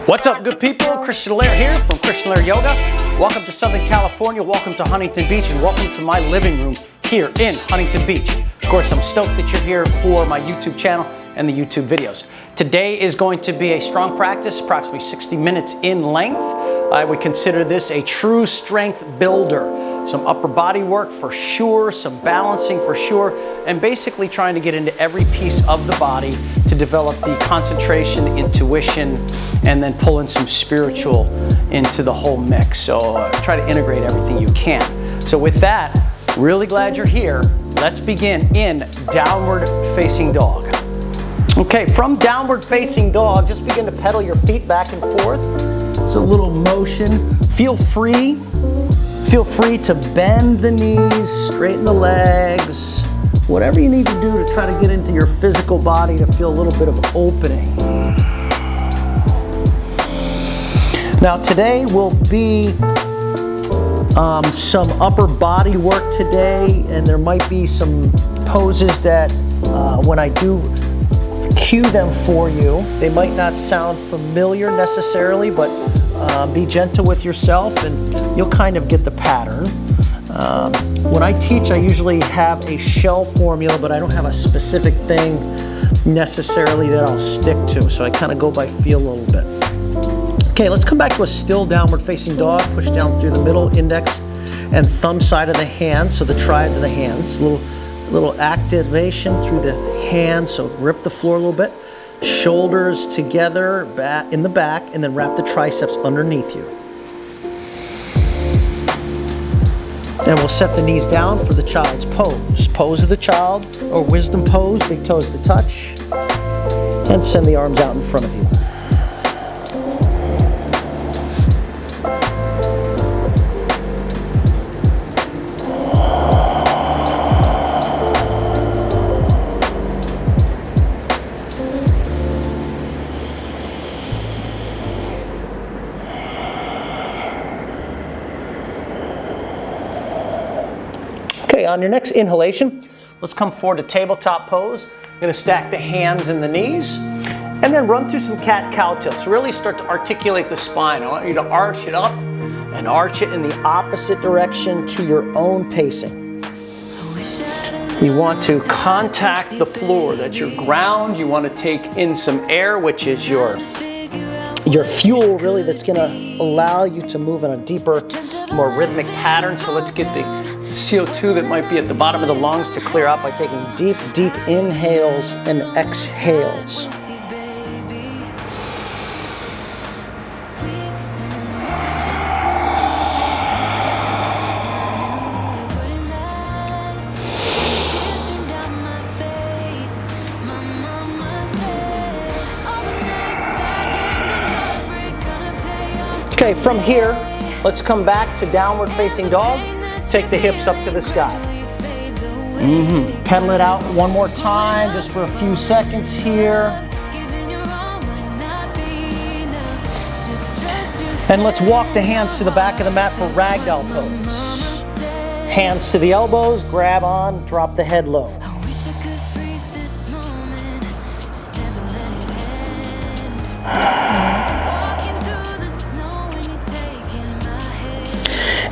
What's up, good people? Christian Allaire here from Christian Allaire Yoga. Welcome to Southern California, welcome to Huntington Beach, and welcome to my living room here in Huntington Beach. Of course, I'm stoked that you're here for my YouTube channel and the YouTube videos. Today is going to be a strong practice, approximately 60 minutes in length. I would consider this a true strength builder. Some upper body work for sure, some balancing for sure, and basically trying to get into every piece of the body to develop the concentration, intuition, and then pull in some spiritual into the whole mix. So try to integrate everything you can. So with that, really glad you're here. Let's begin in downward facing dog. Okay, from downward facing dog, just begin to pedal your feet back and forth. It's a little motion. Feel free to bend the knees, straighten the legs, whatever you need to do to try to get into your physical body to feel a little bit of opening. Now today will be some upper body work today, and there might be some poses that when I do cue them for you, they might not sound familiar necessarily, but be gentle with yourself and you'll kind of get the pattern. When I teach, I usually have a shell formula, but I don't have a specific thing necessarily that I'll stick to, so I kind of go by feel a little bit. Okay, let's come back to a still downward facing dog. Push down through the middle, index and thumb side of the hands, so the triads of the hands. Little activation through the hands, so grip the floor a little bit. Shoulders together back in the back, and then wrap the triceps underneath you. And we'll set the knees down for the child's pose. Pose of the child, or wisdom pose, big toes to touch. And send the arms out in front of you. Okay, on your next inhalation, let's come forward to tabletop pose. You're going to stack the hands and the knees, and then run through some cat-cow tilts. Really start to articulate the spine. I want you to arch it up and arch it in the opposite direction to your own pacing. You want to contact the floor. That's your ground. You want to take in some air, which is your fuel, really, that's going to allow you to move in a deeper, more rhythmic pattern. So let's get the CO2 that might be at the bottom of the lungs to clear out by taking deep, deep inhales and exhales. Okay, from here, let's come back to downward facing dog. Take the hips up to the sky. Pedal it out one more time, just for a few seconds here. And let's walk the hands to the back of the mat for ragdoll pose. Hands to the elbows, grab on, drop the head low.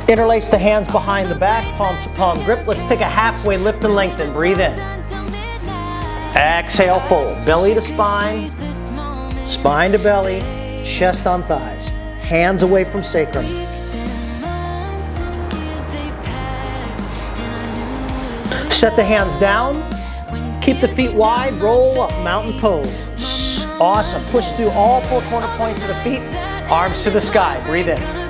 Interlace the hands behind the back, palm to palm grip. Let's take a halfway lift and lengthen. Breathe in. Exhale, fold. Belly to spine, spine to belly, chest on thighs. Hands away from sacrum. Set the hands down. Keep the feet wide. Roll up, mountain pose. Awesome. Push through all four corner points of the feet. Arms to the sky. Breathe in.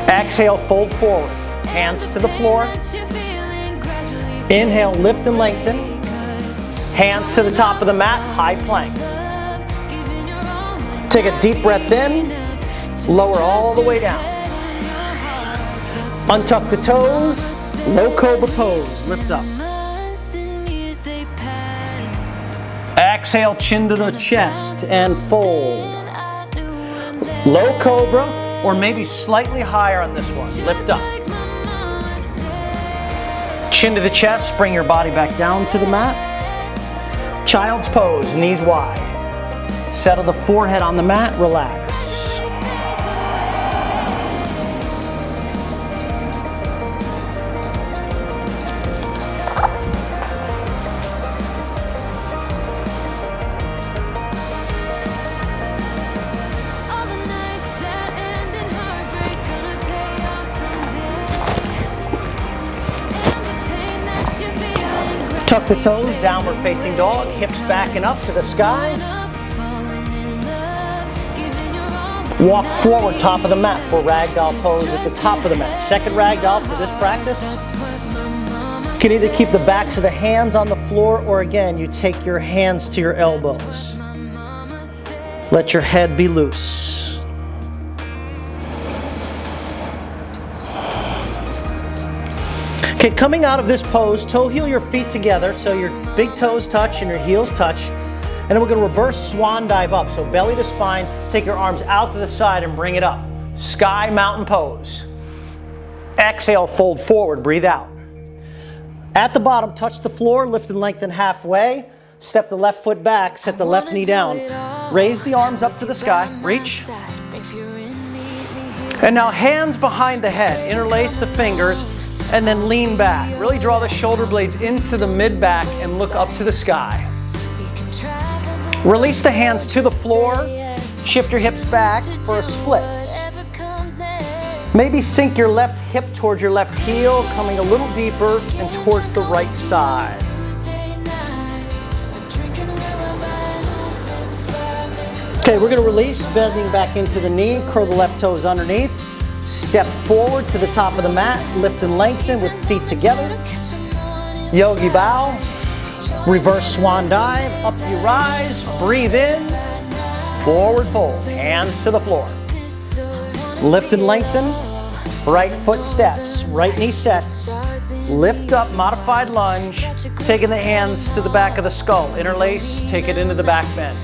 Exhale, fold forward. Hands to the floor. Inhale, lift and lengthen. Hands to the top of the mat, high plank. Take a deep breath in. Lower all the way down. Untuck the toes. Low cobra pose. Lift up. Exhale, chin to the chest and fold. Low cobra, or maybe slightly higher on this one. Lift up. Chin to the chest, bring your body back down to the mat. Child's pose, knees wide. Settle the forehead on the mat, relax. Tuck the toes, downward facing dog, hips backing up to the sky. Walk forward, top of the mat for ragdoll pose at the top of the mat. Second ragdoll for this practice. You can either keep the backs of the hands on the floor, or again, you take your hands to your elbows. Let your head be loose. Okay, coming out of this pose, toe heel your feet together so your big toes touch and your heels touch. And then we're going to reverse swan dive up. So belly to spine, take your arms out to the side and bring it up. Sky mountain pose. Exhale, fold forward, breathe out. At the bottom, touch the floor, lift and lengthen halfway. Step the left foot back, set the left knee down. Raise the arms up to the sky, reach. And now hands behind the head, interlace the fingers, and then lean back. Really draw the shoulder blades into the mid-back and look up to the sky. Release the hands to the floor. Shift your hips back for a split. Maybe sink your left hip towards your left heel, coming a little deeper and towards the right side. Okay, we're going to release, bending back into the knee, curl the left toes underneath. Step forward to the top of the mat, lift and lengthen with feet together. Yogi bow, reverse swan dive, up you rise, breathe in, forward fold, hands to the floor. Lift and lengthen, right foot steps, right knee sets, lift up, modified lunge, taking the hands to the back of the skull, interlace, take it into the back bend.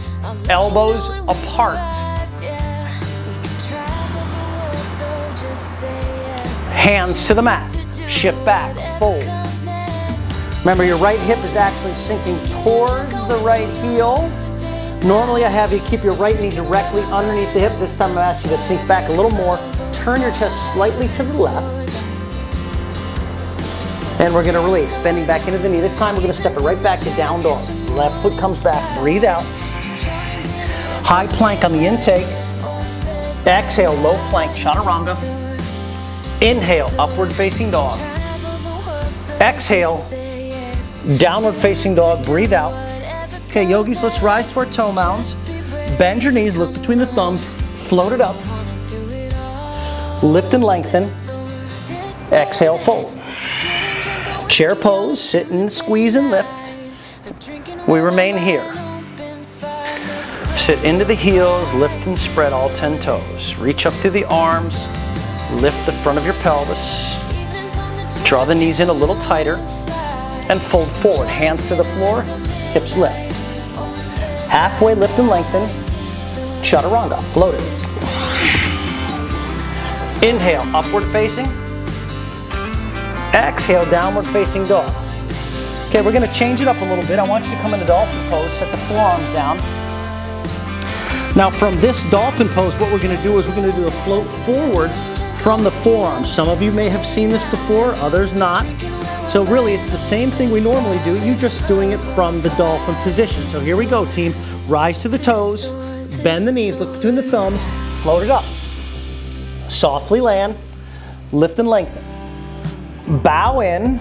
Elbows apart. Hands to the mat, shift back, fold. Remember, your right hip is actually sinking towards the right heel. Normally I have you keep your right knee directly underneath the hip. This time I'm asking you to sink back a little more. Turn your chest slightly to the left. And we're going to release, bending back into the knee. This time we're going to step it right back to down dog. Left foot comes back, breathe out. High plank on the intake. Exhale, low plank, chaturanga. Inhale, upward facing dog. Exhale, downward facing dog, breathe out. Okay, yogis, let's rise to our toe mounds. Bend your knees, look between the thumbs, float it up. Lift and lengthen. Exhale, fold. Chair pose, sit and squeeze and lift. We remain here. Sit into the heels, lift and spread all 10 toes. Reach up through the arms. Lift the front of your pelvis, draw the knees in a little tighter, and fold forward. Hands to the floor, hips lift. Halfway lift and lengthen, chaturanga, float it. Inhale, upward facing. Exhale, downward facing dog. Okay, we're going to change it up a little bit. I want you to come into dolphin pose, set the forearms down. Now from this dolphin pose, what we're going to do is we're going to do a float forward from the forearms. Some of you may have seen this before, others not. So really it's the same thing we normally do, you're just doing it from the dolphin position. So here we go, team. Rise to the toes, bend the knees, look between the thumbs, float it up. Softly land, lift and lengthen. Bow in,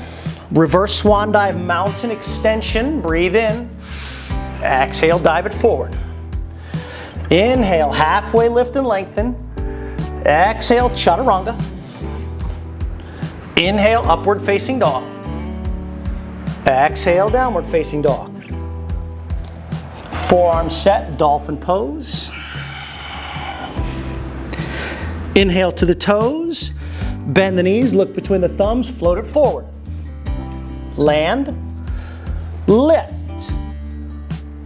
reverse swan dive, mountain extension, breathe in. Exhale, dive it forward. Inhale, halfway lift and lengthen. Exhale, chaturanga. Inhale, upward facing dog. Exhale, downward facing dog. Forearms set, dolphin pose. Inhale to the toes. Bend the knees, look between the thumbs, float it forward. Land, lift,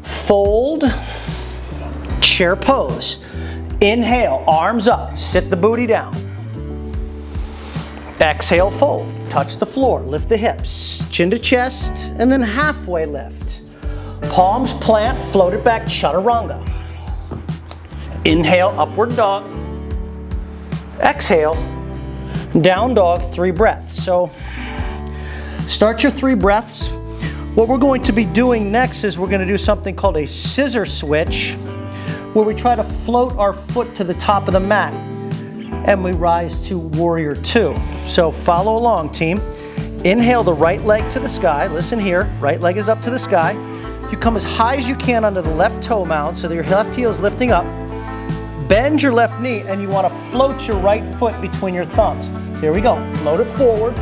fold, chair pose. Inhale, arms up, sit the booty down. Exhale, fold, touch the floor, lift the hips, chin to chest, and then halfway lift. Palms plant, float it back, chaturanga. Inhale, upward dog. Exhale, down dog, 3 breaths. So start your 3 breaths. What we're going to be doing next is we're going to do something called a scissor switch, where we try to float our foot to the top of the mat and we rise to warrior 2. So follow along, team. Inhale the right leg to the sky. Listen here, right leg is up to the sky. You come as high as you can onto the left toe mound so that your left heel is lifting up. Bend your left knee and you want to float your right foot between your thumbs. So here we go, float it forward,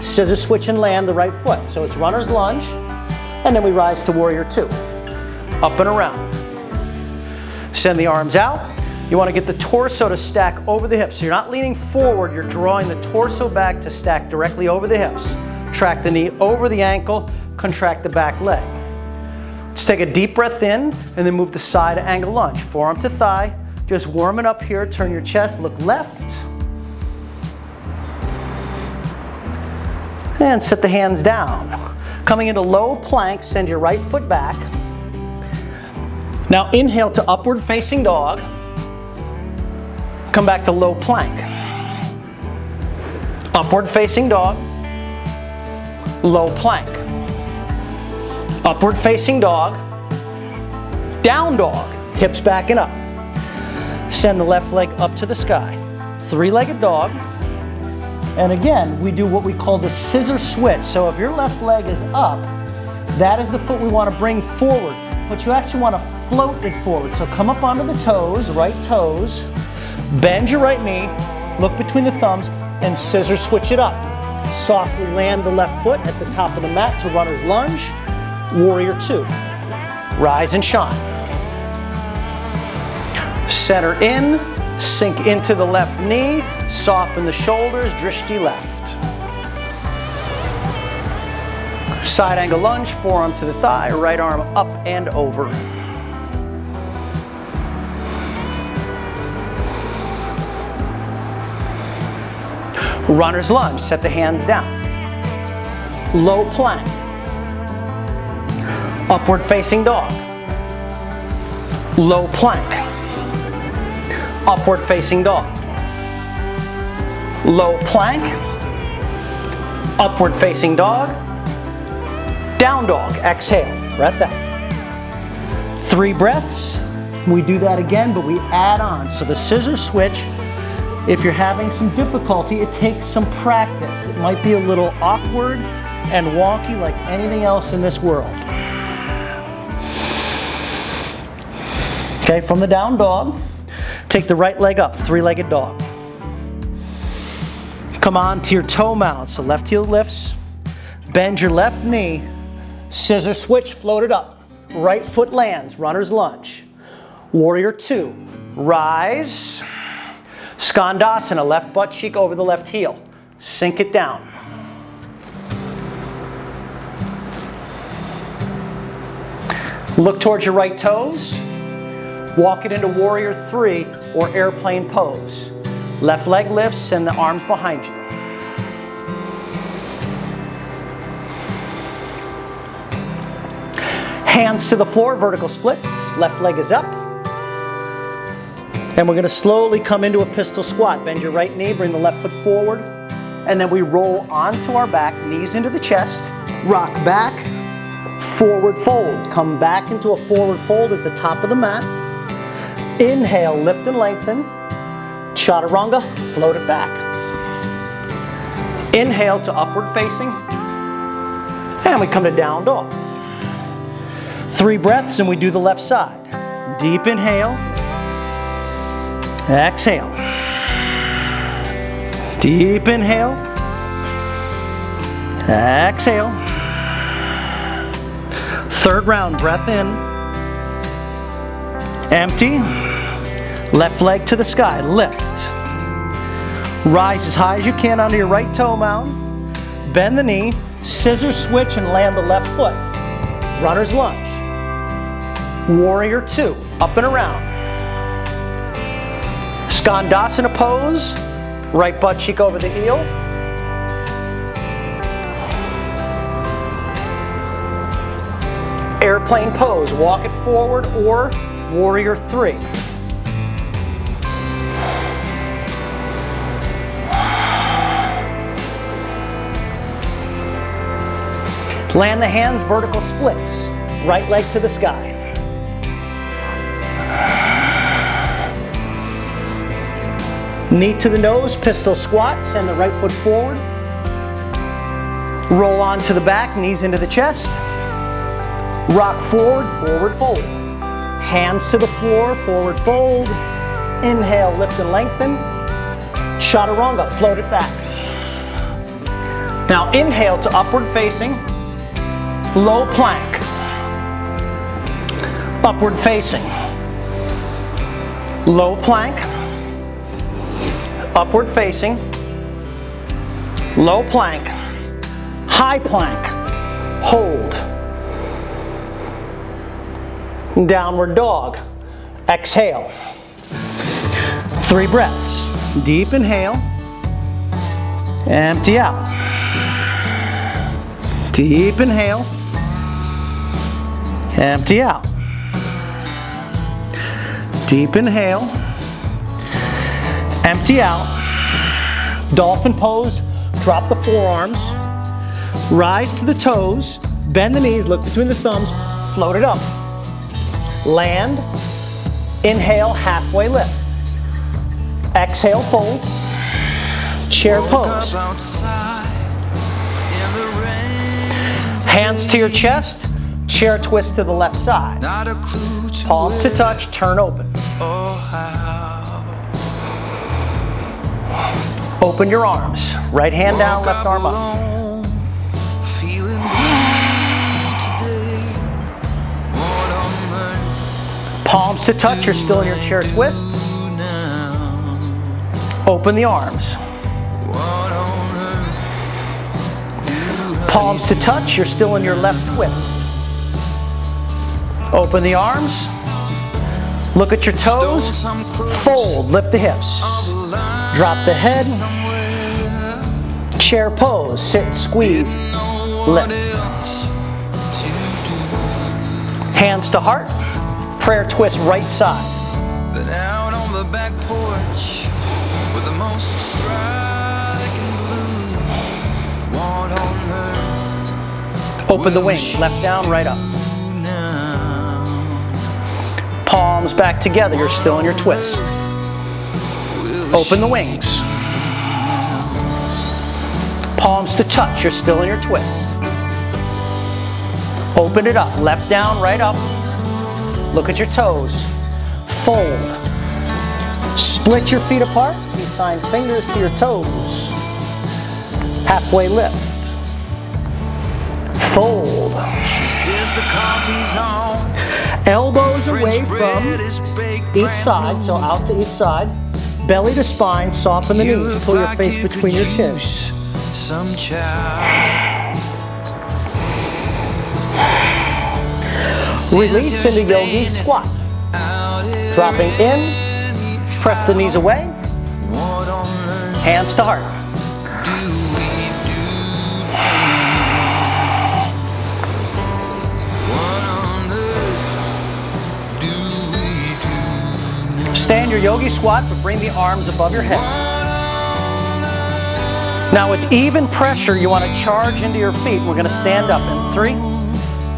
scissor switch and land the right foot. So it's runner's lunge, and then we rise to warrior 2. Up and around. Send the arms out. You want to get the torso to stack over the hips. So you're not leaning forward, you're drawing the torso back to stack directly over the hips. Track the knee over the ankle, contract the back leg. Let's take a deep breath in and then move the side angle lunge. Forearm to thigh, just warming up here, turn your chest, look left. And set the hands down. Coming into low plank, send your right foot back. Now inhale to upward facing dog. Come back to low plank. Upward facing dog. Low plank. Upward facing dog. Down dog. Hips backing up. Send the left leg up to the sky. 3-legged dog. And again, we do what we call the scissor switch. So if your left leg is up, that is the foot we want to bring forward. But you actually want to float it forward. So come up onto the toes, right toes. Bend your right knee, look between the thumbs, and scissor switch it up. Softly land the left foot at the top of the mat to runner's lunge, warrior 2. Rise and shine. Center in, sink into the left knee, soften the shoulders, drishti left. Side angle lunge, forearm to the thigh, right arm up and over. Runner's lunge, set the hands down. Low plank. Upward facing dog. Low plank. Upward facing dog. Low plank. Upward facing dog. Down dog, exhale, breath out. 3 breaths. We do that again, but we add on. So the scissor switch, if you're having some difficulty, it takes some practice. It might be a little awkward and wonky like anything else in this world. Okay, from the down dog, take the right leg up, 3-legged dog. Come on to your toe mount, so left heel lifts. Bend your left knee, scissor switch, float it up. Right foot lands, runner's lunge. Warrior 2, rise. Skandasana, left butt cheek over the left heel. Sink it down. Look towards your right toes. Walk it into warrior 3 or airplane pose. Left leg lifts, send the arms behind you. Hands to the floor, vertical splits. Left leg is up. And we're going to slowly come into a pistol squat. Bend your right knee, bring the left foot forward. And then we roll onto our back, knees into the chest. Rock back, forward fold. Come back into a forward fold at the top of the mat. Inhale, lift and lengthen. Chaturanga, float it back. Inhale to upward facing. And we come to down dog. 3 breaths and we do the left side. Deep inhale. Exhale. Deep inhale. Exhale. 3rd round, breath in. Empty. Left leg to the sky, lift. Rise as high as you can onto your right toe mound. Bend the knee, scissor switch and land the left foot. Runner's lunge. Warrior 2, up and around. Skandasana pose, right butt cheek over the heel. Airplane pose, walk it forward or warrior 3. Land the hands, vertical splits. Right leg to the sky. Knee to the nose, pistol squat. Send the right foot forward. Roll onto the back, knees into the chest. Rock forward, forward fold. Hands to the floor, forward fold. Inhale, lift and lengthen. Chaturanga, float it back. Now inhale to upward facing. Low plank. Upward facing. Low plank. Upward facing. Low plank. High plank. Hold. Downward dog. Exhale. 3 breaths. Deep inhale. Empty out. Deep inhale. Empty out. Deep inhale. Empty out. Dolphin pose. Drop the forearms. Rise to the toes. Bend the knees. Look between the thumbs. Float it up. Land. Inhale, halfway lift. Exhale, fold. Chair pose. Hands to your chest. Chair twist to the left side. Palms to touch, turn open. Open your arms. Right hand down, left arm up. Palms to touch, you're still in your chair twist. Open the arms. Palms to touch, you're still in your left twist. Open the arms. Look at your toes. Fold, lift the hips. Drop the head. Chair pose, sit, squeeze, lift. Hands to heart. Prayer twist right side. Then out on the back porch with the most striking blue. On earth. Open the wings, left down, right up. Palms back together, you're still in your twist. Open the wings. Palms to touch, you're still in your twist. Open it up, left down, right up. Look at your toes. Fold. Split your feet apart. You sign fingers to your toes. Halfway lift. Fold. She says the coffee's on. Elbows away from each side, so out to each side. Belly to spine, soften the knees. Pull your face between your shins. Release into yogi squat. Dropping in, press the knees away. Hands to heart. Stay in your yogi squat, but bring the arms above your head. Now with even pressure, you want to charge into your feet. We're going to stand up in 3,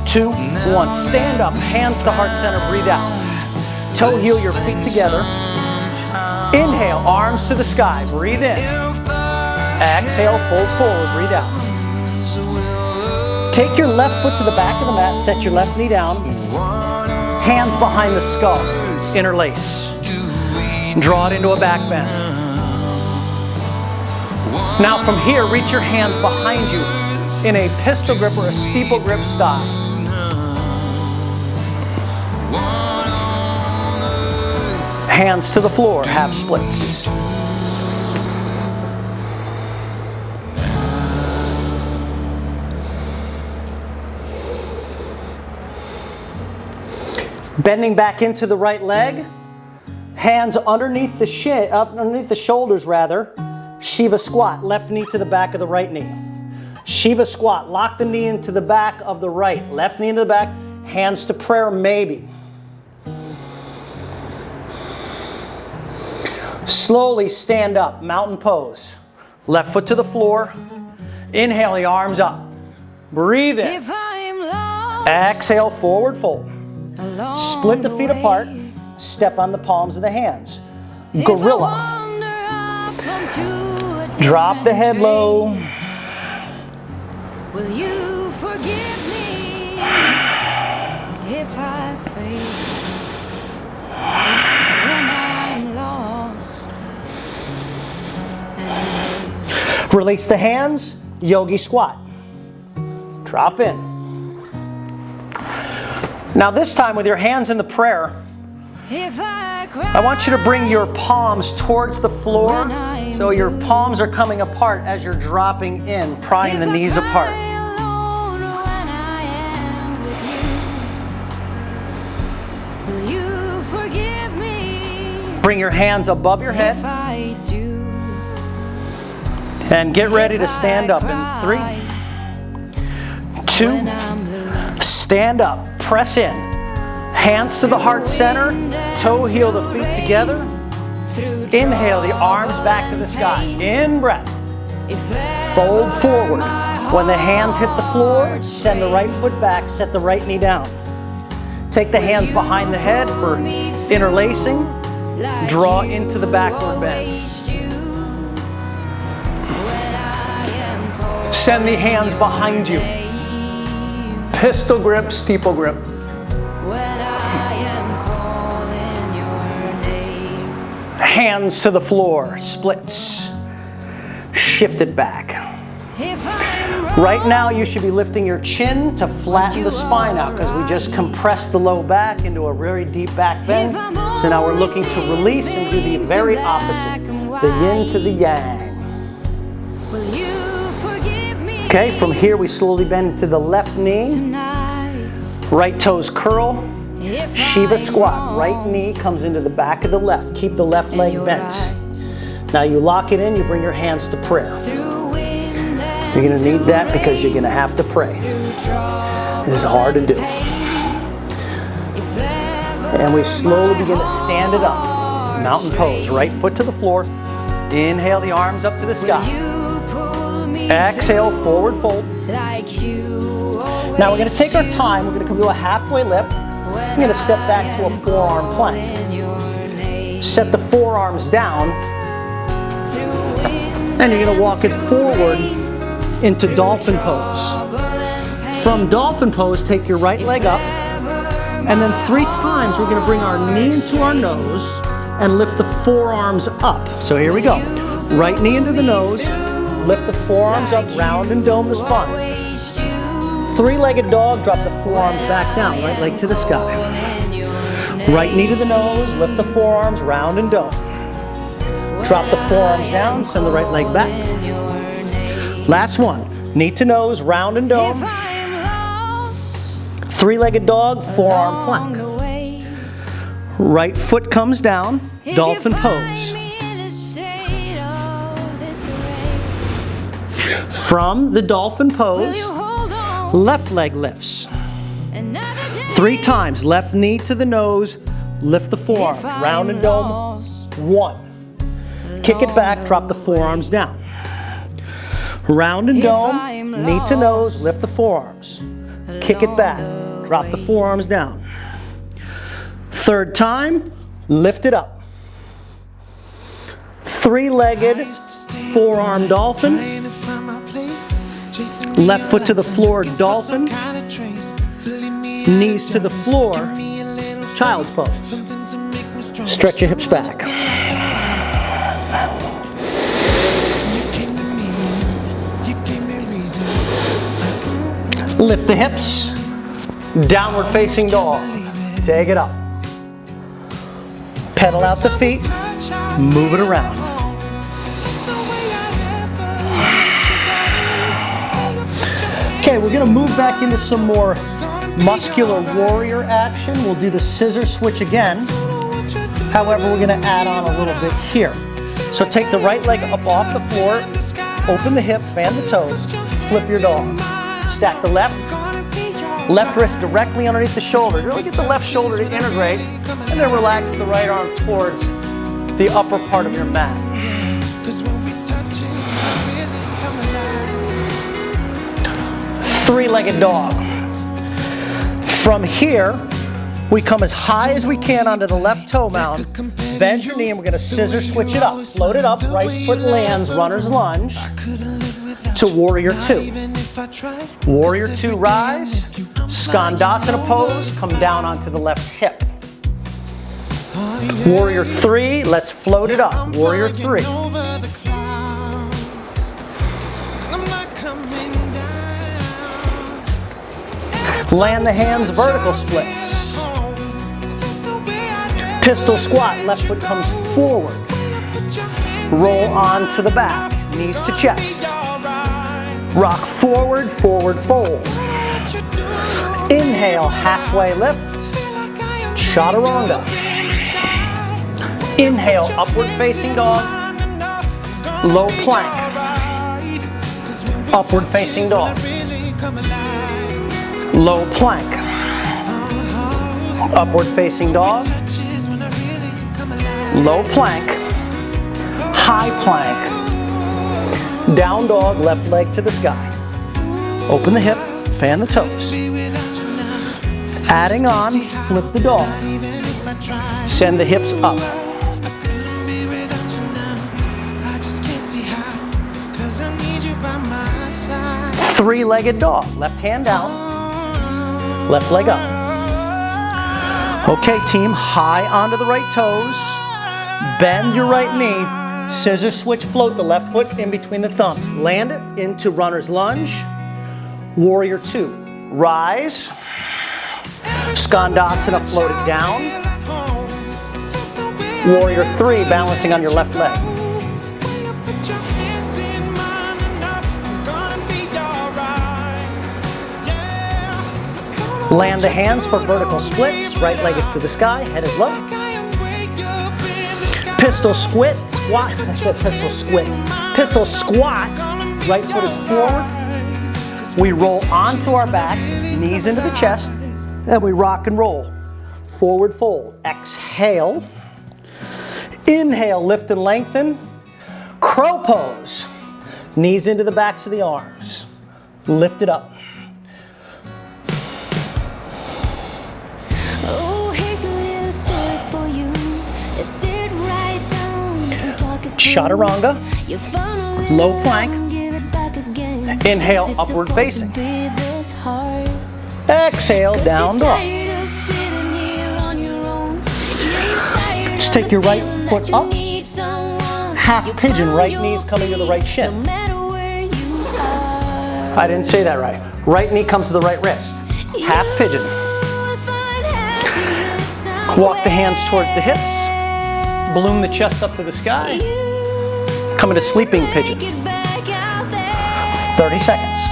2, 1. Stand up, hands to heart center, breathe out. Toe heel your feet together. Inhale, arms to the sky, breathe in. Exhale, fold forward, breathe out. Take your left foot to the back of the mat, set your left knee down. Hands behind the skull, interlace. Draw it into a back bend. Now from here, reach your hands behind you in a pistol grip or a steeple grip style. Hands to the floor, half splits. Bending back into the right leg. Hands underneath the shoulders rather. Shiva squat, left knee to the back of the right knee. Shiva squat, lock the knee into the back of the right. Left knee into the back, hands to prayer maybe. Slowly stand up, mountain pose. Left foot to the floor. Inhale the arms up. Breathe in. Exhale, forward fold. Split the feet apart. Step on the palms of the hands. Gorilla. Drop the head low. Will you forgive me if I fail when I'm lost? Release the hands, yogi squat. Drop in. Now this time with your hands in the prayer, I want you to bring your palms towards the floor, so your palms are coming apart as you're dropping in, prying the knees apart. Bring your hands above your head and get ready to stand up in 3, 2, stand up, press in. Hands to the heart center, toe heel the feet together. Inhale the arms back to the sky. In breath. Fold forward. When the hands hit the floor, send the right foot back, set the right knee down. Take the hands behind the head for interlacing. Draw into the backward bend. Send the hands behind you. Pistol grip, steeple grip. Hands to the floor, splits. Shift it back. Right now you should be lifting your chin to flatten the spine out because we just compressed the low back into a very deep back bend. So now we're looking to release and do the very opposite, the yin to the yang. Okay, from here we slowly bend into the left knee. Right toes curl. Shiva squat. Right knee comes into the back of the left. Keep the left leg bent. Now you lock it in, you bring your hands to prayer. You're going to need that because you're going to have to pray. This is hard to do. And we slowly begin to stand it up. Mountain pose. Right foot to the floor. Inhale the arms up to the sky. Exhale, forward fold. Now we're going to take our time. We're going to come to a halfway lift. I'm going to step back to a forearm plank. Set the forearms down. And you're going to walk it forward into dolphin pose. From dolphin pose, take your right leg up. And then 3 times we're going to bring our knee into our nose and lift the forearms up. So here we go. Right knee into the nose. Lift the forearms up, round and dome the spine. 3-legged dog, drop the forearms back down, right leg to the sky. Right knee to the nose, lift the forearms, round and dome. Drop the forearms down, send the right leg back. Last one, knee to nose, round and dome. 3-legged dog, forearm plank. Right foot comes down, dolphin pose. From the dolphin pose, left leg lifts. 3 times, left knee to the nose, lift the forearms, round and dome. 1. Kick it back, drop the forearms down. Round and dome, knee to nose, lift the forearms. Kick it back, drop the forearms down. 3rd time, lift it up. 3-legged forearm dolphin. Left foot to the floor, dolphin. Knees to the floor, child's pose. Stretch your hips back. Lift the hips. Downward facing dog. Take it up. Pedal out the feet. Move it around. Okay, we're going to move back into some more muscular warrior action. We'll do the scissor switch again. However, we're going to add on a little bit here. So take the right leg up off the floor, open the hip, fan the toes, flip your dog. Stack the left wrist directly underneath the shoulder. Really get the left shoulder to integrate, and then relax the right arm towards the upper part of your mat. Three-legged dog. From here, we come as high as we can onto the left toe mound. Bend your knee and we're going to scissor switch it up. Float it up, right foot lands, runner's lunge to warrior two. Warrior two, rise. Skandasana pose, come down onto the left hip. Warrior three, let's float it up. Warrior three. Land the hands, vertical splits. Pistol squat, left foot comes forward. Roll on to the back, knees to chest. Rock forward, forward fold. Inhale, halfway lift. Chaturanga. Inhale, upward facing dog. Low plank. Upward facing dog. Low plank. Upward facing dog. Low plank. High plank. Down dog, left leg to the sky. Open the hip, fan the toes. Adding on, flip the dog. Send the hips up. Three-legged dog. Left hand down, left leg up. Okay, team, high onto the right toes. Bend your right knee. Scissor switch, float the left foot in between the thumbs. Land it into runner's lunge. Warrior two. Rise. Skandasana, float it down. Warrior three, balancing on your left leg. Land the hands for vertical splits. Right leg is to the sky, head is low. Pistol squat. I said pistol squat. Pistol squat. Right foot is forward. We roll onto our back, knees into the chest, and we rock and roll. Forward fold. Exhale. Inhale, lift and lengthen. Crow pose. Knees into the backs of the arms. Lift it up. Chaturanga, low plank, inhale, upward facing. Exhale, down dog. Let's take your right foot up, half pigeon, right knee's coming to the right shin. I didn't say that right. Right knee comes to the right wrist, half pigeon. Walk the hands towards the hips, balloon the chest up to the sky. Come into sleeping pigeon. 30 seconds.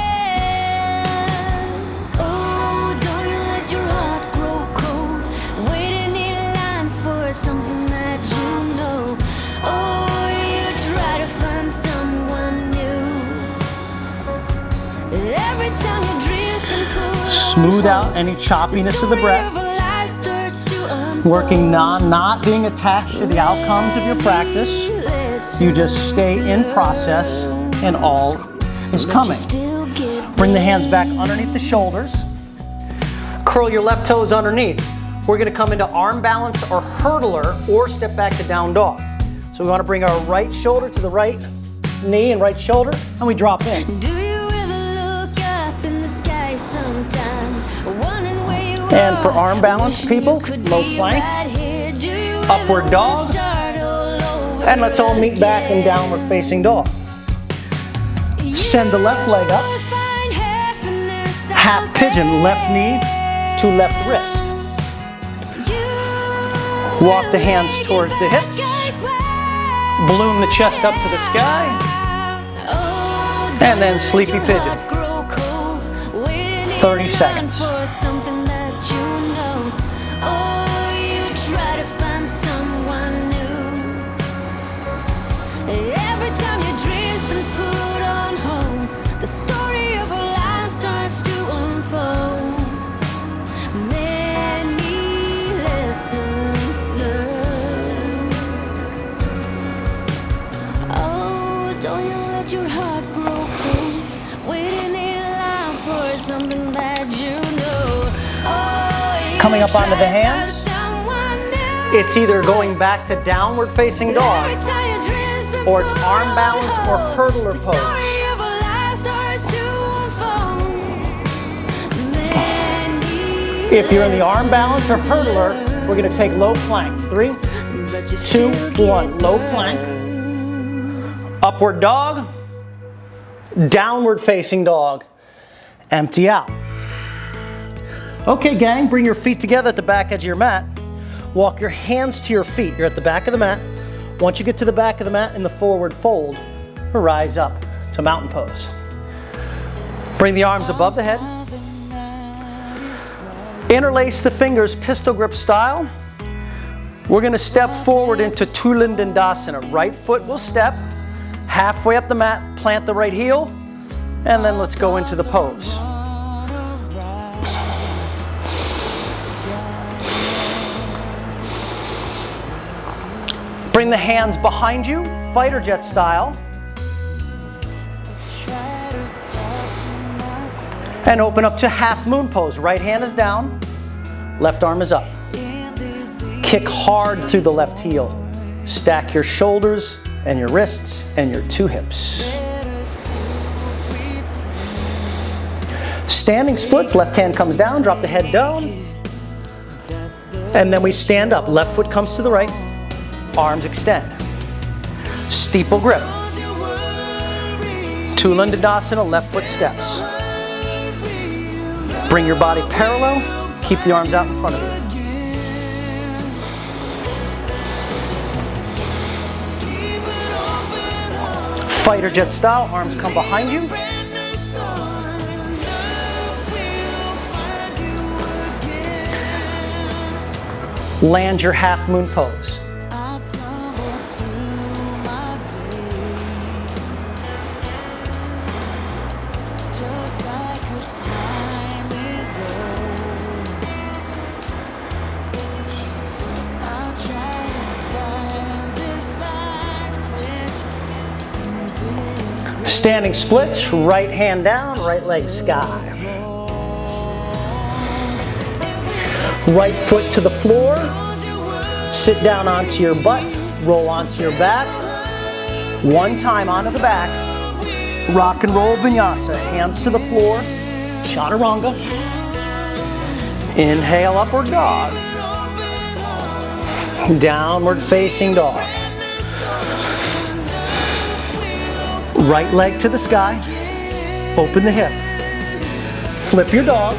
Oh, don't you let your heart grow cold, waiting in line for something that you know. Oh, you try to find someone new. Every time your dreams been pulled. Smooth out any choppiness of the breath. Working on not being attached to the outcomes of your practice. You just stay in process and all is coming. Bring the hands back underneath the shoulders. Curl your left toes underneath. We're going to come into arm balance or hurdler or step back to down dog. So we want to bring our right shoulder to the right knee and right shoulder and we drop in. Do you ever look up in the sky sometimes, wondering where you and for arm balance, people, low plank, upward dog. And let's all meet back in downward facing dog. Send the left leg up. Half pigeon, left knee to left wrist. Walk the hands towards the hips. Balloon the chest up to the sky. And then sleepy pigeon. 30 seconds. coming up onto the hands. It's either going back to downward facing dog, or it's arm balance or hurdler pose. If you're in the arm balance or hurdler, we're going to take low plank. 3, 2, 1. Low plank. Upward dog. Downward facing dog. Empty out. Okay, gang, bring your feet together at the back edge of your mat. Walk your hands to your feet. You're at the back of the mat. Once you get to the back of the mat in the forward fold, rise up to mountain pose. Bring the arms above the head. Interlace the fingers pistol grip style. We're going to step forward into Dandasana. Right foot will step. Halfway up the mat, plant the right heel, and then let's go into the pose. Bring the hands behind you, fighter jet style. And open up to half moon pose. Right hand is down, left arm is up. Kick hard through the left heel. Stack your shoulders and your wrists and your 2 hips. Standing splits, left hand comes down, drop the head down. And then we stand up. Left foot comes to the right, arms extend. Steeple grip. Dandasana, left foot steps. Bring your body parallel, keep the arms out in front of you. Fighter jet style, arms come behind you. Land your half moon pose. Standing splits, right hand down, right leg sky. Right foot to the floor, sit down onto your butt, roll onto your back. One time onto the back, rock and roll vinyasa, hands to the floor, chaturanga. Inhale, upward dog. Downward facing dog. Right leg to the sky, open the hip. Flip your dog.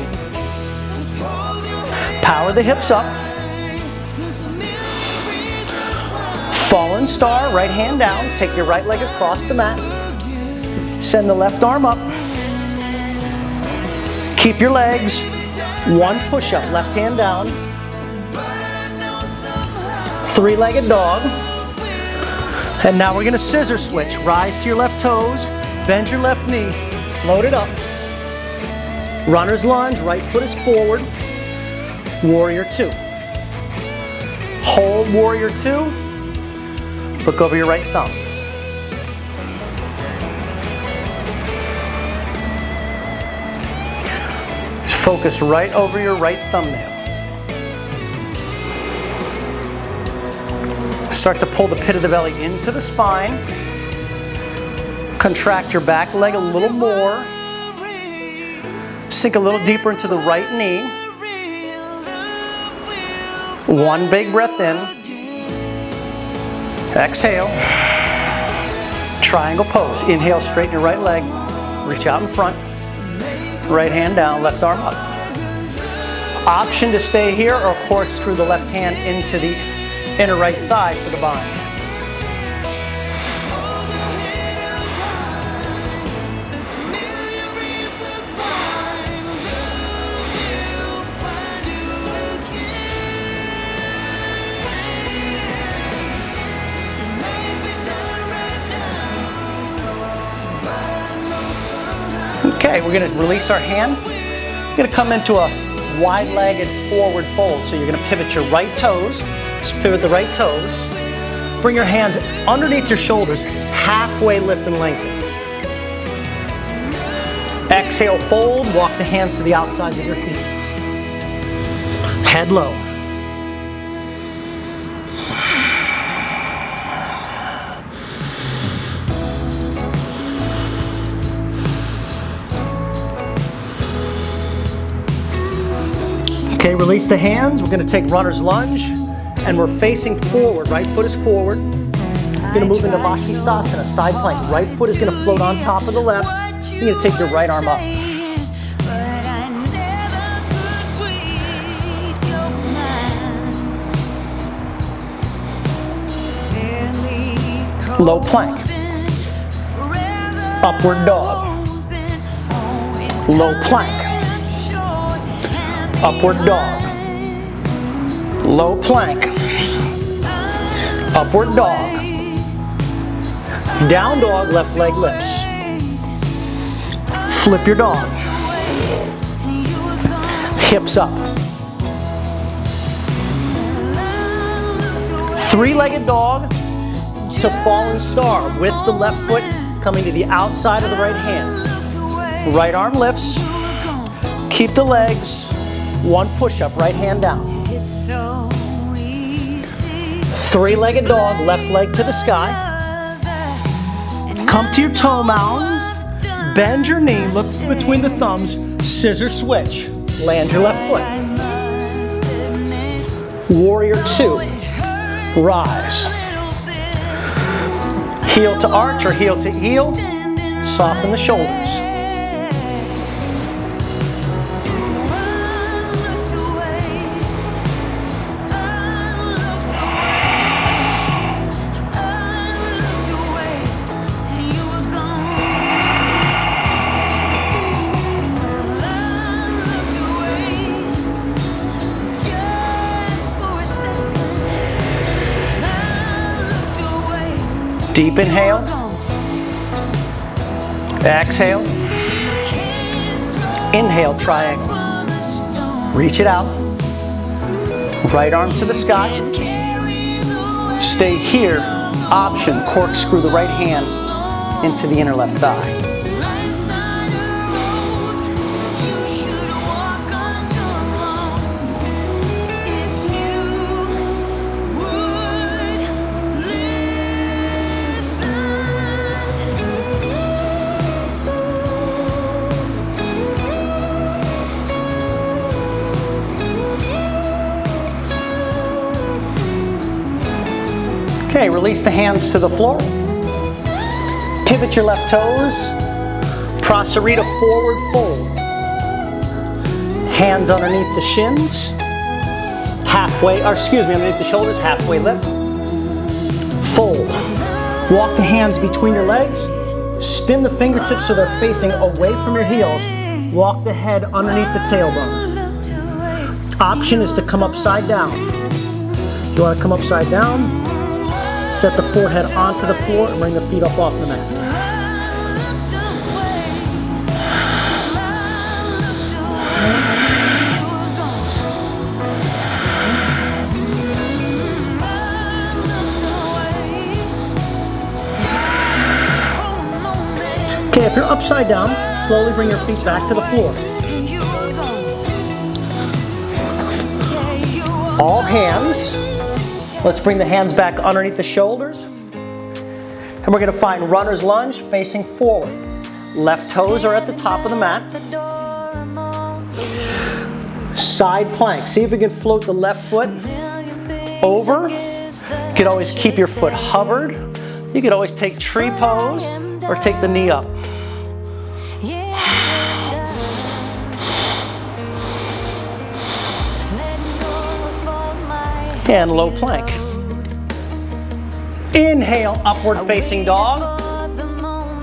Power the hips up. Fallen star, right hand down. Take your right leg across the mat. Send the left arm up. Keep your legs. 1 push-up, left hand down. 3-legged dog. And now we're going to scissor switch. Rise to your left toes, bend your left knee, float it up. Runner's lunge, right foot is forward. Warrior 2. Hold warrior 2. Look over your right thumb. Focus right over your right thumbnail. Start to pull the pit of the belly into the spine. Contract your back leg a little more. Sink a little deeper into the right knee. 1 big breath in. Exhale. Triangle pose. Inhale, straighten your right leg. Reach out in front. Right hand down, left arm up. Option to stay here or corkscrew the left hand into the inner right thigh for the bind. Okay, we're going to release our hand. We're going to come into a wide-legged forward fold. So you're going to pivot your right toes. Just pivot the right toes. Bring your hands underneath your shoulders, halfway lift and lengthen. Exhale, fold. Walk the hands to the outsides of your feet. Head low. Okay, release the hands. We're going to take runner's lunge, and we're facing forward. Right foot is forward. You're going to move into Vashisthasana, side plank. Right foot is going to float on top of the left. You're going to take your right arm up. Low plank. Upward dog. Low plank. Upward dog. Low plank. Upward dog. Down dog, left leg lifts. Flip your dog. Hips up. Three-legged dog to fallen star with the left foot coming to the outside of the right hand. Right arm lifts. Keep the legs. One push-up, right hand down. Three-legged dog, left leg to the sky. Come to your toe mound. Bend your knee, look between the thumbs. Scissor switch. Land your left foot. Warrior 2. Rise. Heel to arch or heel to heel. Soften the shoulders. Deep inhale. Exhale. Inhale, triangle. Reach it out. Right arm to the sky. Stay here. Option, corkscrew the right hand into the inner left thigh. Okay, release the hands to the floor. Pivot your left toes. Prasarita forward fold. Hands underneath the shins. Underneath the shoulders, halfway lift. Fold. Walk the hands between your legs. Spin the fingertips so they're facing away from your heels. Walk the head underneath the tailbone. Option is to come upside down. If you want to come upside down, set the forehead onto the floor and bring the feet up off the mat. Okay, if you're upside down, slowly bring your feet back to the floor. All hands. Let's bring the hands back underneath the shoulders. And we're going to find runner's lunge facing forward. Left toes are at the top of the mat. Side plank. See if we can float the left foot over. You could always keep your foot hovered. You could always take tree pose or take the knee up. And low plank. Inhale, upward facing dog.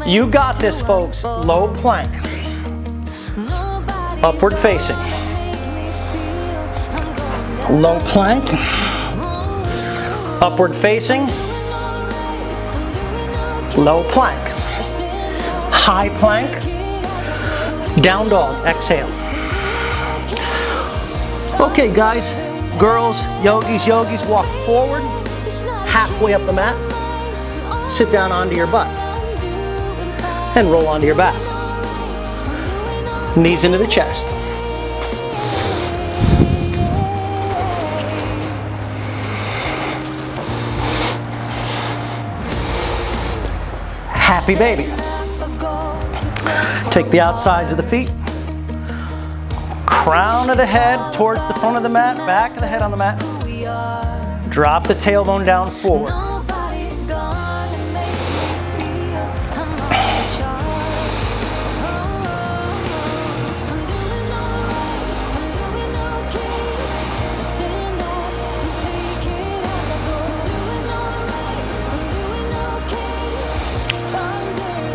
You got this, folks. Low plank. Upward facing. Low plank. Upward facing. Low plank. High plank. Down dog. Exhale. Okay, guys. Girls, yogis, walk forward, halfway up the mat, sit down onto your butt, and roll onto your back. Knees into the chest. Happy baby. Take the outsides of the feet. Crown of the head towards the front of the mat, back of the head on the mat. Drop the tailbone down forward.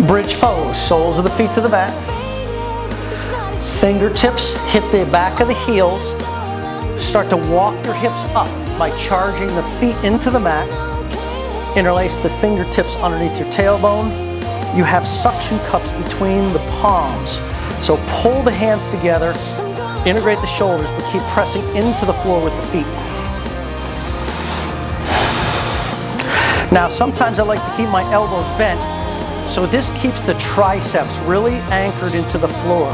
Bridge pose, soles of the feet to the back. Fingertips hit the back of the heels. Start to walk your hips up by charging the feet into the mat. Interlace the fingertips underneath your tailbone. You have suction cups between the palms. So pull the hands together, integrate the shoulders, but keep pressing into the floor with the feet. Now, sometimes I like to keep my elbows bent, so this keeps the triceps really anchored into the floor.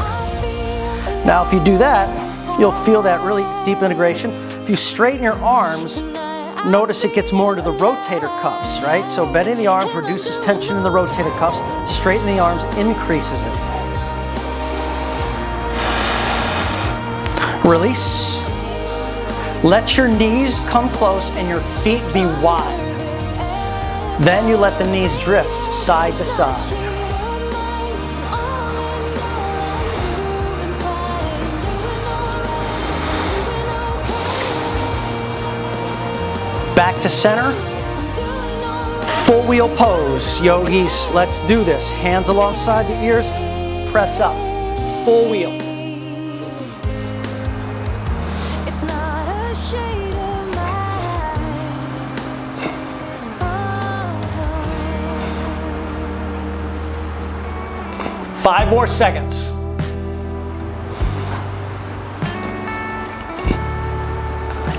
Now, if you do that, you'll feel that really deep integration. If you straighten your arms, notice it gets more into the rotator cuffs, right? So bending the arms reduces tension in the rotator cuffs. Straightening the arms increases it. Release. Let your knees come close and your feet be wide. Then you let the knees drift side to side. Back to center. Full wheel pose. Yogis, let's do this. Hands alongside the ears. Press up. Full wheel. It's not a shade of mine. 5 more seconds.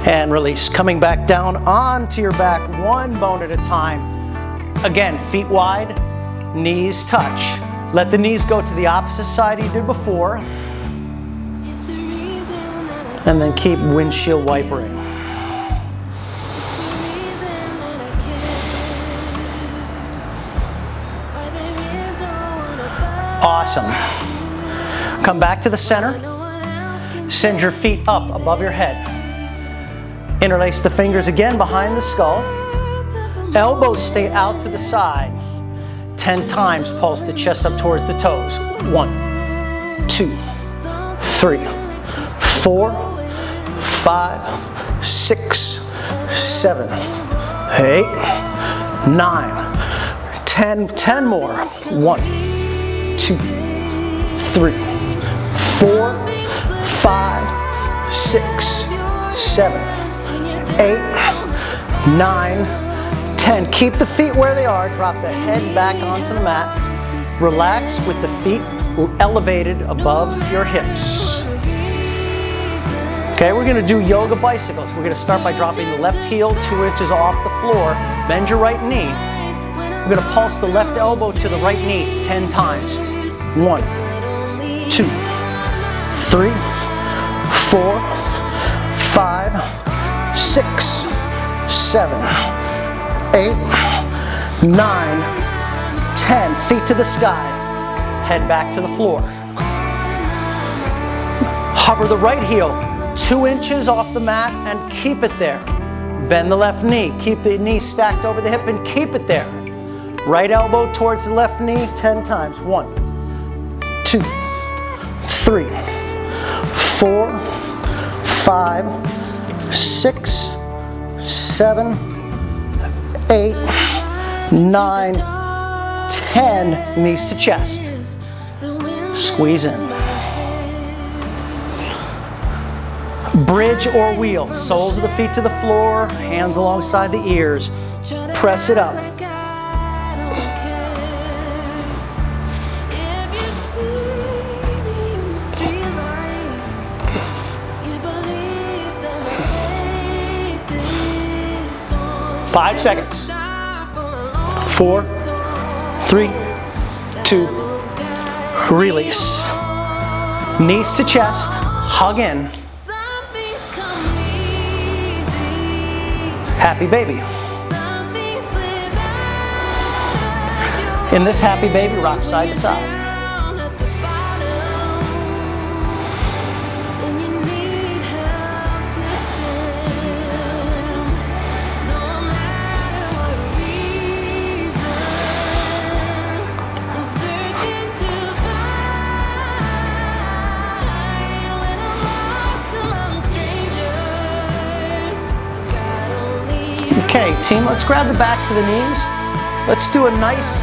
And release. Coming back down onto your back, one bone at a time. Again, feet wide, knees touch. Let the knees go to the opposite side you did before. And then keep windshield wipering. Awesome. Come back to the center. Send your feet up above your head. Interlace the fingers again behind the skull. Elbows stay out to the side. 10 times pulse the chest up towards the toes. 1, 2, 3, 4, 5, 6, 7, 8, 9, 10. 10 more. 1, 2, 3, 4, 5, 6, 7, 8, 9, 10. Keep the feet where they are. Drop the head back onto the mat. Relax with the feet elevated above your hips. Okay, we're going to do yoga bicycles. We're going to start by dropping the left heel 2 inches off the floor. Bend your right knee. We're going to pulse the left elbow to the right knee 10 times. 1, 2, 3, 4, 5, 6, 7, 8, 9, 10. Feet to the sky. Head back to the floor. Hover the right heel 2 inches off the mat and keep it there. Bend the left knee. Keep the knee stacked over the hip and keep it there. Right elbow towards the left knee 10 times. 1, 2, 3, 4, 5, 6, 7, 8, 9, 10. Knees to chest. Squeeze in. Bridge or wheel. Soles of the feet to the floor. Hands alongside the ears. Press it up. Five seconds. 4, 3, 2, release. Knees to chest, hug in. Happy baby. In this happy baby, rock side to side. Down at the bottom, and you need help to stand. No matter what reason, I'm searching to find. When I'm lost among strangers, God only you. Okay, team, let's grab the backs of the knees. Let's do a nice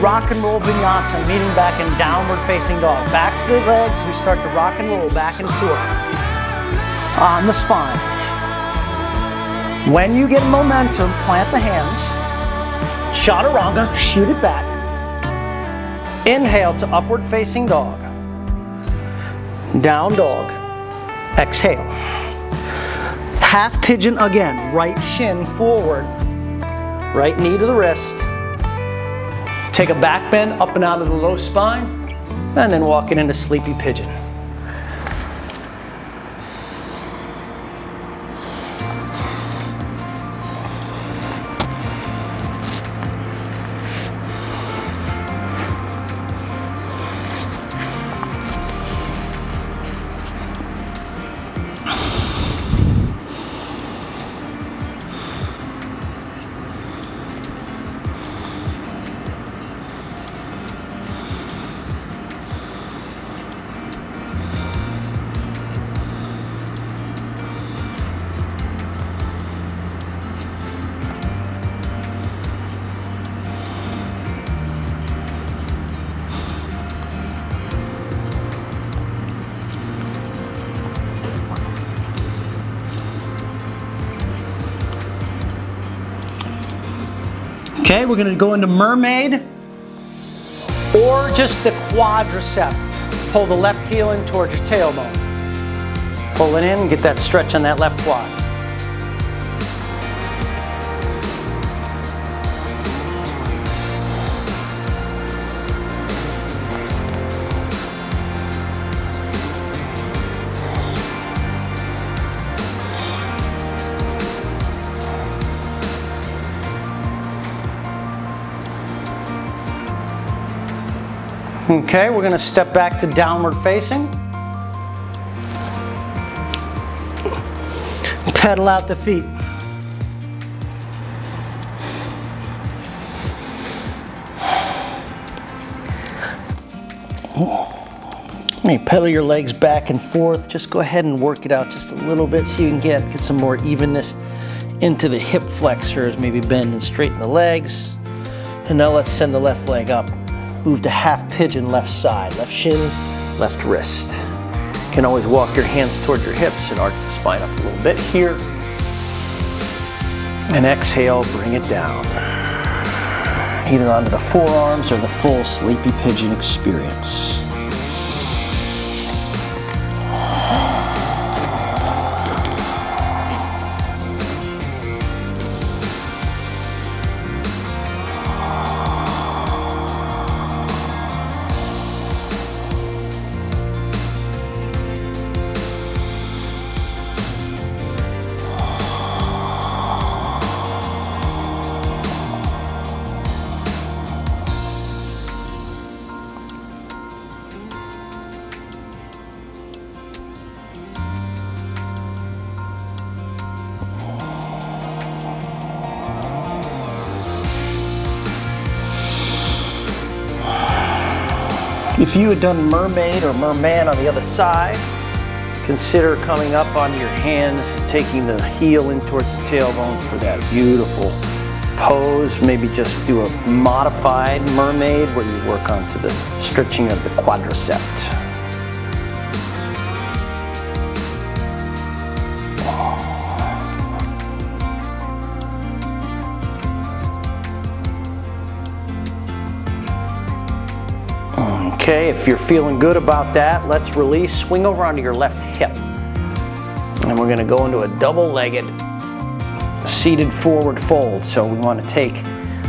rock and roll vinyasa, meeting back in downward facing dog. Backs of the legs, we start to rock and roll back and forth on the spine. When you get momentum, plant the hands. Chaturanga, shoot it back. Inhale to upward facing dog. Down dog. Exhale. Half pigeon again, right shin forward, right knee to the wrist. Take a back bend up and out of the low spine, and then walk it into sleepy pigeon. Okay, we're gonna go into mermaid or just the quadricep. Pull the left heel in towards your tailbone. Pull it in, get that stretch on that left quad. Okay, we're going to step back to downward facing. Pedal out the feet. You pedal your legs back and forth. Just go ahead and work it out just a little bit so you can get some more evenness into the hip flexors. Maybe bend and straighten the legs. And now let's send the left leg up. Move to half pigeon left side, left shin, left wrist. You can always walk your hands toward your hips and arch the spine up a little bit here. And exhale, bring it down. Either onto the forearms or the full sleepy pigeon experience. If you had done mermaid or merman on the other side, consider coming up onto your hands, taking the heel in towards the tailbone for that beautiful pose. Maybe just do a modified mermaid where you work onto the stretching of the quadricep. Okay, if you're feeling good about that, let's release. Swing over onto your left hip. And we're gonna go into a double-legged seated forward fold. So we wanna take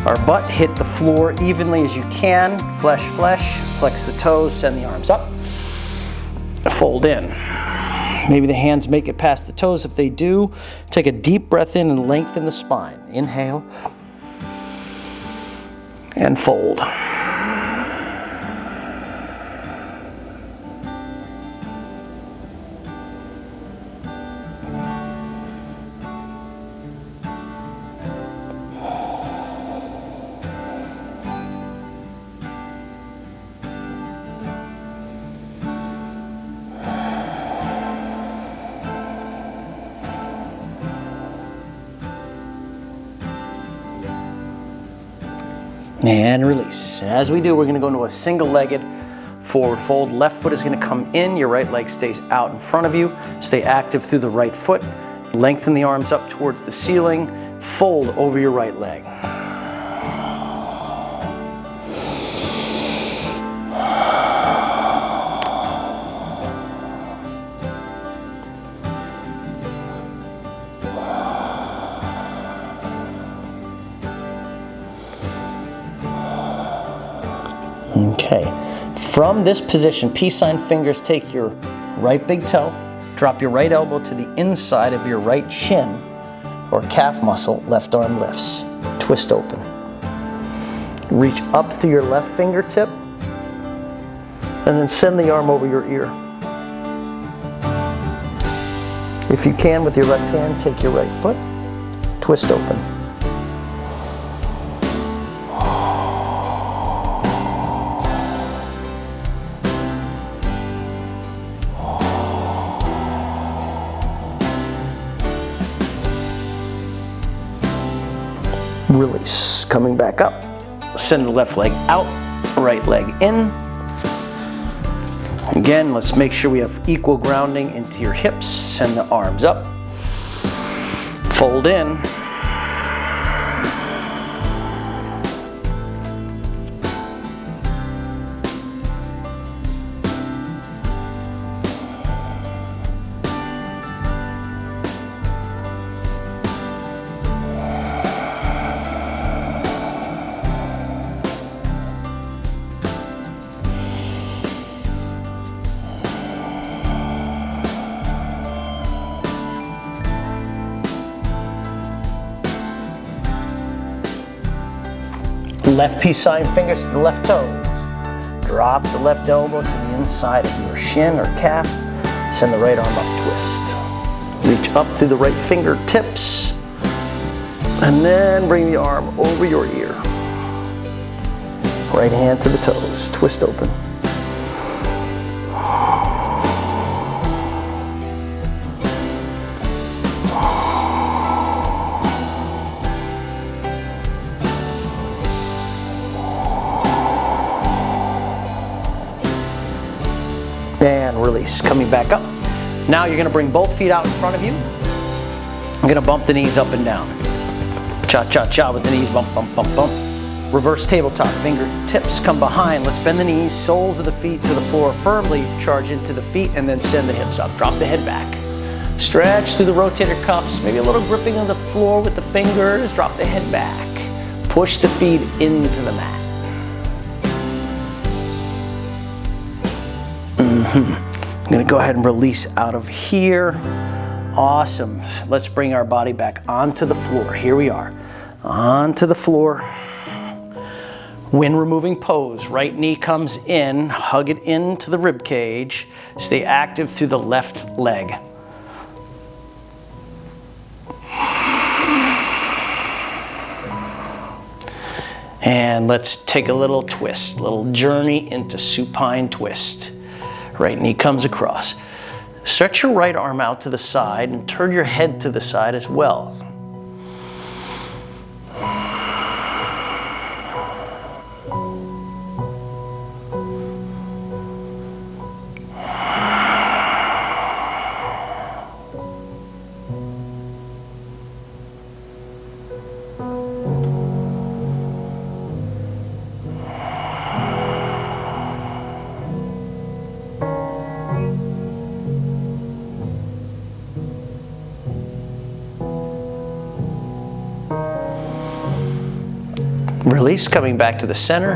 our butt, hit the floor evenly as you can. Flesh, flesh, flex the toes, send the arms up. Fold in. Maybe the hands make it past the toes. If they do, take a deep breath in and lengthen the spine. Inhale. And fold. And release. As we do, we're going to go into a single-legged forward fold. Left foot is going to come in, your right leg stays out in front of you. Stay active through the right foot. Lengthen the arms up towards the ceiling. Fold over your right leg. Okay, from this position, peace sign fingers, take your right big toe, drop your right elbow to the inside of your right shin or calf muscle, left arm lifts, twist open. Reach up through your left fingertip and then send the arm over your ear. If you can, with your left hand, take your right foot, twist open. Release, coming back up. Send the left leg out, right leg in. Again, let's make sure we have equal grounding into your hips. Send the arms up. Fold in. Left peace sign fingers to the left toes. Drop the left elbow to the inside of your shin or calf. Send the right arm up, twist. Reach up through the right fingertips. And then bring the arm over your ear. Right hand to the toes, twist open. And release, coming back up. Now you're gonna bring both feet out in front of you. I'm gonna bump the knees up and down. Cha-cha-cha with the knees, bump, bump, bump, bump. Reverse tabletop, fingertips come behind. Let's bend the knees, soles of the feet to the floor firmly, charge into the feet, and then send the hips up. Drop the head back. Stretch through the rotator cuffs, maybe a little gripping on the floor with the fingers. Drop the head back. Push the feet into the mat. I'm gonna go ahead and release out of here. Awesome. Let's bring our body back onto the floor. Here we are, onto the floor. Wind removing pose. Right knee comes in, hug it into the rib cage. Stay active through the left leg. And let's take a little twist, little journey into supine twist. Right knee comes across. Stretch your right arm out to the side and turn your head to the side as well. Release, coming back to the center.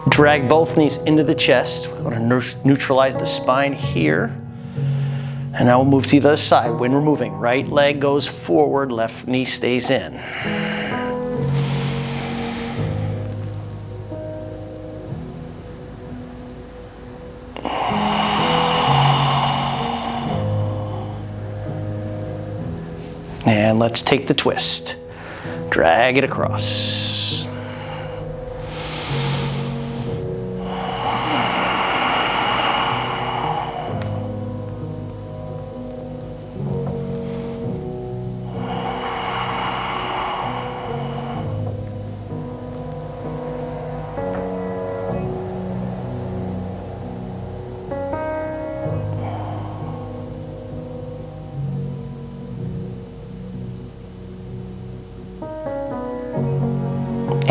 Drag both knees into the chest. We're going to neutralize the spine here. And now we'll move to the other side. Wind removing. Right leg goes forward, left knee stays in. And let's take the twist. Drag it across.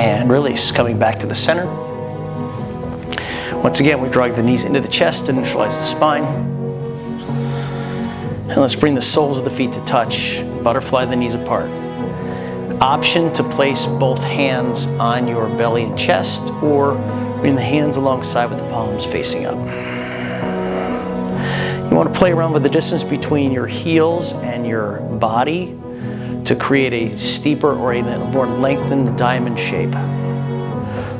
And release, coming back to the center. Once again, we drag the knees into the chest to neutralize the spine. And let's bring the soles of the feet to touch. Butterfly the knees apart. Option to place both hands on your belly and chest, or bring the hands alongside with the palms facing up. You want to play around with the distance between your heels and your body to create a steeper or a more lengthened diamond shape.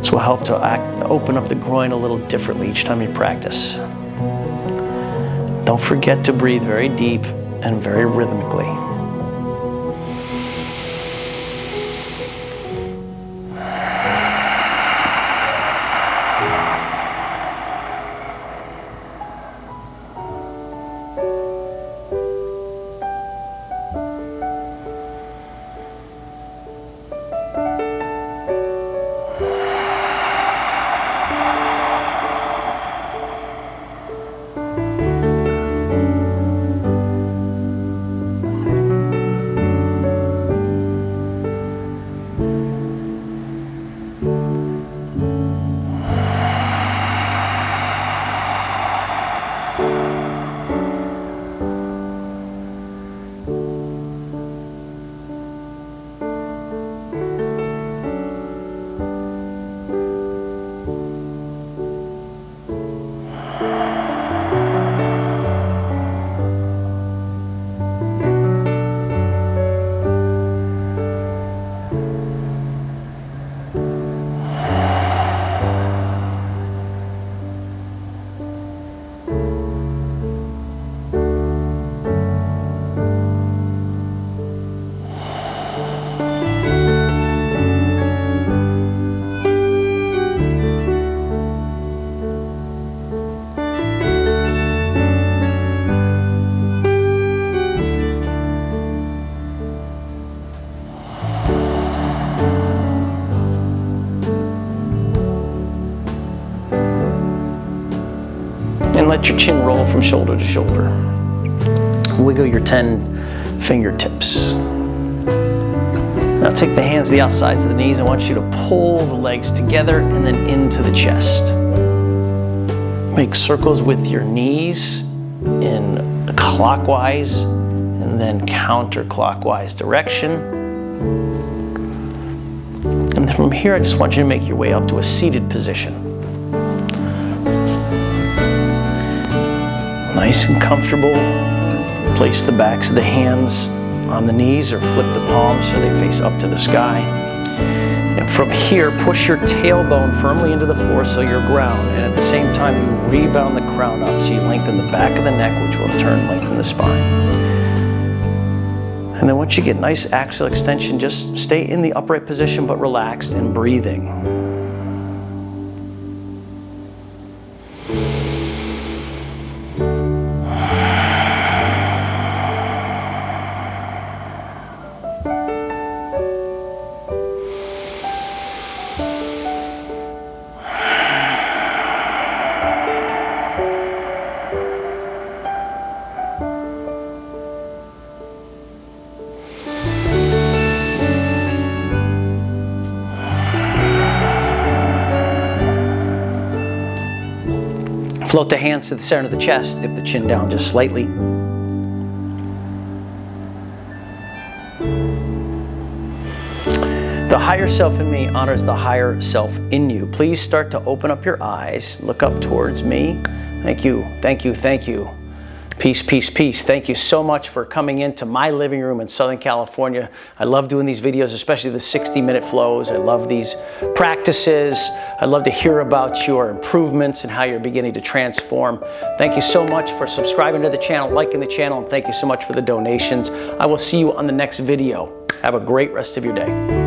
This will help to open up the groin a little differently each time you practice. Don't forget to breathe very deep and very rhythmically. And let your chin roll from shoulder to shoulder. Wiggle your 10 fingertips. Now take the hands to the outsides of the knees. I want you to pull the legs together and then into the chest. Make circles with your knees in a clockwise and then counterclockwise direction. And then from here, I just want you to make your way up to a seated position. Nice and comfortable. Place the backs of the hands on the knees or flip the palms so they face up to the sky. And from here, push your tailbone firmly into the floor so you're ground. And at the same time, you rebound the crown up so you lengthen the back of the neck, which will in turn lengthen the spine. And then once you get nice axial extension, just stay in the upright position but relaxed and breathing. Float the hands to the center of the chest, dip the chin down just slightly. The higher self in me honors the higher self in you. Please start to open up your eyes, look up towards me. Thank you, thank you, thank you. Peace, peace, peace. Thank you so much for coming into my living room in Southern California. I love doing these videos, especially the 60-minute flows. I love these practices. I love to hear about your improvements and how you're beginning to transform. Thank you so much for subscribing to the channel, liking the channel, and thank you so much for the donations. I will see you on the next video. Have a great rest of your day.